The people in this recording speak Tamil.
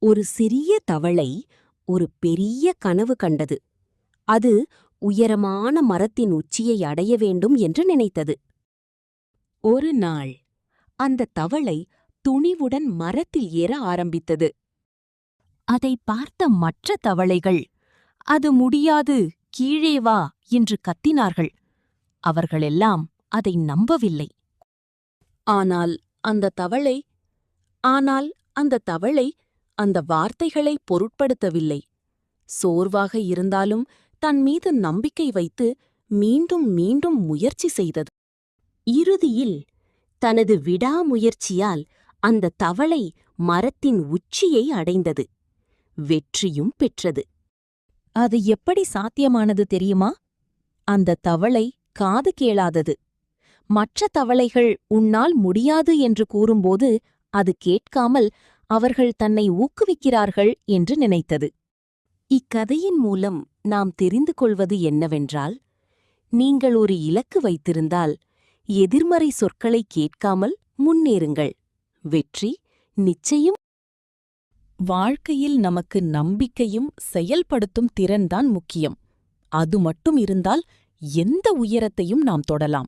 ஒரு சிறிய தவளை ஒரு பெரிய கனவு கண்டது. அது உயரமான மரத்தின் உச்சியை அடைய வேண்டும் என்று நினைத்தது. ஒரு நாள் அந்த தவளை துணிவுடன் மரத்தில் ஏற ஆரம்பித்தது. அதை பார்த்த மற்ற தவளைகள், "அது முடியாது, கீழே வா" என்று கத்தினார்கள். அவர்களெல்லாம் அதை நம்பவில்லை. ஆனால் அந்த தவளை அந்த வார்த்தைகளை பொருட்படுத்தவில்லை. சோர்வாக இருந்தாலும் தன் மீது நம்பிக்கை வைத்து மீண்டும் மீண்டும் முயற்சி செய்தது. இறுதியில் தனது விடாமுயற்சியால் அந்த தவளை மரத்தின் உச்சியை அடைந்தது. வெற்றியும் பெற்றது. அது எப்படி சாத்தியமானது தெரியுமா? அந்த தவளை காது கேளாதது. மற்ற தவளைகள் உன்னால் முடியாது என்று கூறும்போது அது கேட்காமல் அவர்கள் தன்னை ஊக்குவிக்கிறார்கள் என்று நினைத்தது. இக்கதையின் மூலம் நாம் தெரிந்து கொள்வது என்னவென்றால், நீங்கள் ஒரு இலக்கு வைத்திருந்தால் எதிர்மறை சொற்களை கேட்காமல் முன்னேறுங்கள். வெற்றி நிச்சயம். வாழ்க்கையில் நமக்கு நம்பிக்கையும் செயல்படுத்தும் திறன்தான் முக்கியம். அது மட்டும் இருந்தால் எந்த உயரத்தையும் நாம் தொடலாம்.